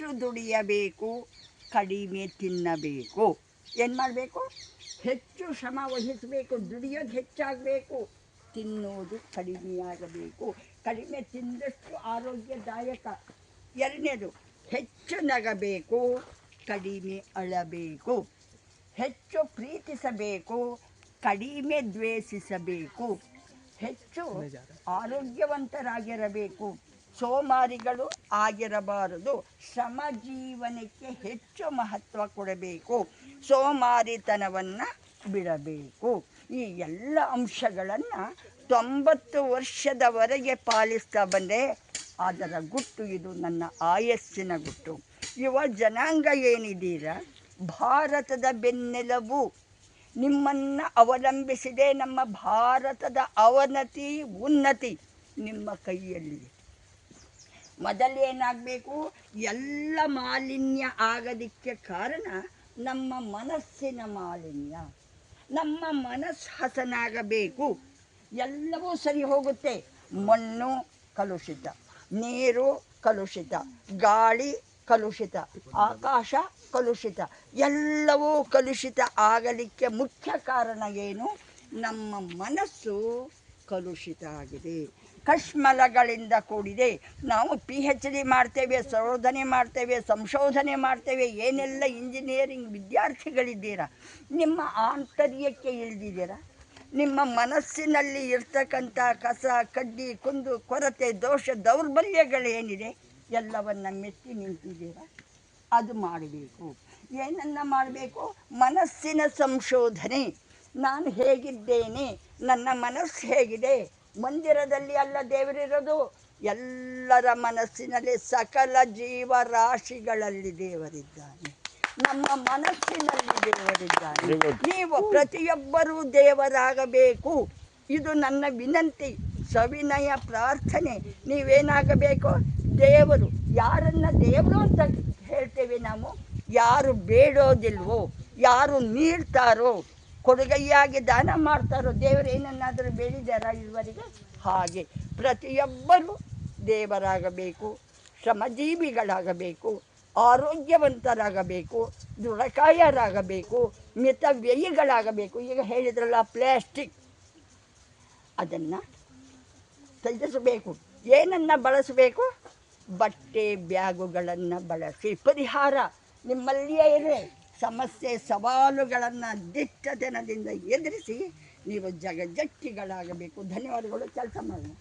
ಹೆಚ್ಚು ದುಡಿಯಬೇಕು, ಕಡಿಮೆ ತಿನ್ನಬೇಕು. ಏನು ಮಾಡಬೇಕು? ಹೆಚ್ಚು ಶ್ರಮ ವಹಿಸಬೇಕು, ದುಡಿಯೋದು ಹೆಚ್ಚಾಗಬೇಕು, ತಿನ್ನೋದು ಕಡಿಮೆಯಾಗಬೇಕು. ಕಡಿಮೆ ತಿಂದಷ್ಟು ಆರೋಗ್ಯದಾಯಕ. ಎರಡನೇದು, ಹೆಚ್ಚು ನಗಬೇಕು, ಕಡಿಮೆ ಅಳಬೇಕು. ಹೆಚ್ಚು ಪ್ರೀತಿಸಬೇಕು, ಕಡಿಮೆ ದ್ವೇಷಿಸಬೇಕು. ಹೆಚ್ಚು ಆರೋಗ್ಯವಂತರಾಗಿರಬೇಕು, ಸೋಮಾರಿಗಳು ಆಗಿರಬಾರದು. ಶ್ರಮ ಜೀವನಕ್ಕೆ ಹೆಚ್ಚು ಮಹತ್ವ ಕೊಡಬೇಕು, ಸೋಮಾರಿತನವನ್ನು ಬಿಡಬೇಕು. ಈ ಎಲ್ಲ ಅಂಶಗಳನ್ನು 90 ವರ್ಷದವರೆಗೆ ಪಾಲಿಸ್ತಾ ಬಂದೆ. ಅದರ ಗುಟ್ಟು ಇದು, ನನ್ನ ಆಯಸ್ಸಿನ ಗುಟ್ಟು. ಯುವ ಜನಾಂಗ ಏನಿದ್ದೀರ, ಭಾರತದ ಬೆನ್ನೆಲುಬು. ನಿಮ್ಮನ್ನು ಅವಲಂಬಿಸಿದೆ ನಮ್ಮ ಭಾರತದ ಅವನತಿ ಉನ್ನತಿ ನಿಮ್ಮ ಕೈಯಲ್ಲಿದೆ. ಮೊದಲೇನಾಗಬೇಕು? ಎಲ್ಲ ಮಾಲಿನ್ಯ ಆಗೋದಕ್ಕೆ ಕಾರಣ ನಮ್ಮ ಮನಸ್ಸಿನ ಮಾಲಿನ್ಯ. ನಮ್ಮ ಮನಸ್ಸು ಹಸನಾಗಬೇಕು, ಎಲ್ಲವೂ ಸರಿ ಹೋಗುತ್ತೆ. ಮಣ್ಣು ಕಲುಷಿತ, ನೀರು ಕಲುಷಿತ, ಗಾಳಿ ಕಲುಷಿತ, ಆಕಾಶ ಕಲುಷಿತ, ಎಲ್ಲವೂ ಕಲುಷಿತ ಆಗಲಿಕ್ಕೆ ಮುಖ್ಯ ಕಾರಣ ಏನು? ನಮ್ಮ ಮನಸ್ಸು ಕಲುಷಿತ ಆಗಿದೆ, ಕಶ್ಮಲಗಳಿಂದ ಕೂಡಿದೆ. ನಾವು PhD ಮಾಡ್ತೇವೆ, ಶೋಧನೆ ಮಾಡ್ತೇವೆ, ಸಂಶೋಧನೆ ಮಾಡ್ತೇವೆ, ಏನೆಲ್ಲ ಇಂಜಿನಿಯರಿಂಗ್ ವಿದ್ಯಾರ್ಥಿಗಳಿದ್ದೀರಾ, ನಿಮ್ಮ ಆಂತರ್ಯಕ್ಕೆ ಇಳಿದಿದ್ದೀರಾ? ನಿಮ್ಮ ಮನಸ್ಸಿನಲ್ಲಿ ಇರ್ತಕ್ಕಂಥ ಕಸ, ಕಡ್ಡಿ, ಕುಂದು ಕೊರತೆ, ದೋಷ, ದೌರ್ಬಲ್ಯಗಳೇನಿದೆ ಎಲ್ಲವನ್ನು ಮೆಟ್ಟಿ ನಿಂತಿದ್ದೀರಾ? ಅದು ಮಾಡಬೇಕು. ಏನನ್ನು ಮಾಡಬೇಕು? ಮನಸ್ಸಿನ ಸಂಶೋಧನೆ. ನಾನು ಹೇಗಿದ್ದೇನೆ, ನನ್ನ ಮನಸ್ಸು ಹೇಗಿದೆ? ಮಂದಿರದಲ್ಲಿ ಅಲ್ಲ ದೇವರಿರೋದು, ಎಲ್ಲರ ಮನಸ್ಸಿನಲ್ಲಿ, ಸಕಲ ಜೀವರಾಶಿಗಳಲ್ಲಿ ದೇವರಿದ್ದಾನೆ. ನಮ್ಮ ಮನಸ್ಸಿನಲ್ಲಿ ದೇವರಿದ್ದಾನೆ. ನೀವು ಪ್ರತಿಯೊಬ್ಬರೂ ದೇವರಾಗಬೇಕು. ಇದು ನನ್ನ ವಿನಂತಿ, ಸವಿನಯ ಪ್ರಾರ್ಥನೆ. ನೀವೇನಾಗಬೇಕು? ದೇವರು. ಯಾರನ್ನ ದೇವರು ಅಂತ ಹೇಳ್ತೇವೆ ನಾವು? ಯಾರು ಬೇಡೋದಿಲ್ವೋ, ಯಾರು ನೀಡ್ತಾರೋ, ಕೊಡುಗೈಯಾಗಿ ದಾನ ಮಾಡ್ತಾರೋ, ದೇವರು ಏನನ್ನಾದರೂ ಬೇಡಿದಾರ ಇದುವರೆಗೆ? ಹಾಗೆ ಪ್ರತಿಯೊಬ್ಬರೂ ದೇವರಾಗಬೇಕು, ಶ್ರಮಜೀವಿಗಳಾಗಬೇಕು, ಆರೋಗ್ಯವಂತರಾಗಬೇಕು, ದೃಢಕಾಯರಾಗಬೇಕು, ಮಿತವ್ಯಯಿಗಳಾಗಬೇಕು. ಈಗ ಹೇಳಿದ್ರಲ್ಲ ಪ್ಲಾಸ್ಟಿಕ್, ಅದನ್ನು ತ್ಯಜಿಸಬೇಕು. ಏನನ್ನು ಬಳಸಬೇಕು? ಬಟ್ಟೆ ಬ್ಯಾಗುಗಳನ್ನು ಬಳಸಿ. ಪರಿಹಾರ ನಿಮ್ಮಲ್ಲಿಯೇ ಇದೆ. ಸಮಸ್ಯೆ ಸವಾಲುಗಳನ್ನು ದಿಟ್ಟತನದಿಂದ ಎದುರಿಸಿ ನೀವು ಜಗಜ್ಜಟ್ಟಿಗಳಾಗಬೇಕು. ಧನ್ಯವಾದಗಳು. ಕೆಲಸ ಮಾಡೋಣ.